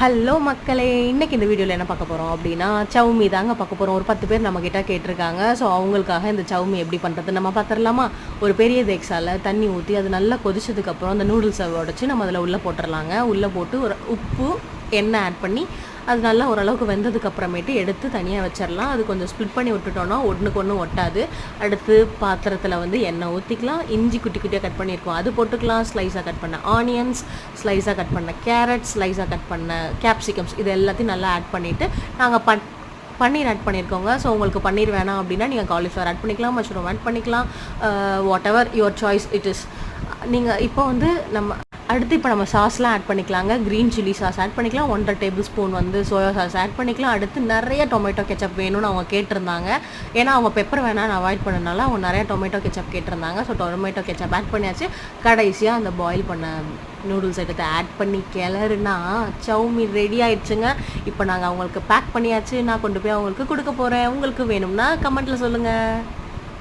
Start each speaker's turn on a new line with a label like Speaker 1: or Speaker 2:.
Speaker 1: Hello மக்களே, இன்னைக்கு இந்த வீடியோவில் என்ன பார்க்க போகிறோம் அப்படின்னா சவுமி தாங்க பார்க்க போகிறோம். ஒரு 10 பேர் நம்மக்கிட்ட கேட்டிருக்காங்க. ஸோ அவங்களுக்காக இந்த சவுமி எப்படி பண்ணுறது நம்ம பார்த்துடலாமா? ஒரு பெரிய தேக்ஸால் தண்ணி ஊற்றி அது நல்லா கொதிச்சதுக்கப்புறம் அந்த நூடுல்ஸை உடச்சி நம்ம அதில் உள்ளே போட்டுடலாங்க. உள்ளே போட்டு ஒரு உப்பு எண்ணெய் ஆட் பண்ணி அது நல்லா ஓரளவுக்கு வெந்ததுக்கப்புறமேட்டு எடுத்து தனியாக வச்சிடலாம். அது கொஞ்சம் ஸ்ப்ளிட் பண்ணி விட்டுட்டோன்னா ஒன்றுக்கு ஒன்று ஒட்டாது. அடுத்து பாத்திரத்தில் வந்து எண்ணெய் ஊற்றிக்கலாம். இஞ்சி குட்டி குட்டியாக கட் பண்ணியிருக்கோம் அது போட்டுக்கலாம். ஸ்லைஸாக கட் பண்ண ஆனியன்ஸ், ஸ்லைஸாக கட் பண்ண கேரட், ஸ்லைஸாக கட் பண்ண கேப்சிகம்ஸ், இது எல்லாத்தையும் நல்லா ஆட் பண்ணிவிட்டு நாங்கள் பன்னீர் ஆட் பண்ணியிருக்கோங்க. ஸோ உங்களுக்கு பன்னீர் வேணாம் அப்படின்னா நீங்கள் காலிஃப்ளவர் ஆட் பண்ணிக்கலாம், மஷ்ரூம் ஆட் பண்ணிக்கலாம். What ever your choice it is. நீங்கள் இப்போ வந்து அடுத்து நம்ம சாஸ்லாம் ஆட் பண்ணிக்கலாங்க. க்ரீன் சில்லி சாஸ் ஆட் பண்ணிக்கலாம். 1.5 டேபிள் ஸ்பூன் வந்து சோயா சாஸ் ஆட் பண்ணிக்கலாம். அடுத்து நிறைய டொமேட்டோ கெச்சப் வேணும்னு அவங்க கேட்டிருந்தாங்க. ஏன்னா அவங்க பெப்பர் வேணான்னு அவாய்ட் பண்ணனால அவங்க நிறைய டொமேட்டோ கெச்சப் கேட்டிருந்தாங்க. ஸோ டொமேட்டோ கெச்சப் ஆட் பண்ணியாச்சு. கடைசியாக அந்த பாயில் பண்ண நூடுல்ஸ் ஐட்டத்தை ஆட் பண்ணி கிளறுனா சவுமி ரெடி ஆயிடுச்சுங்க. இப்போ நாங்கள் அவங்களுக்கு பேக் பண்ணியாச்சு. நான் கொண்டு போய் அவங்களுக்கு கொடுக்க போகிறேன். உங்களுக்கு வேணும்னா கமெண்ட்டில் சொல்லுங்கள்.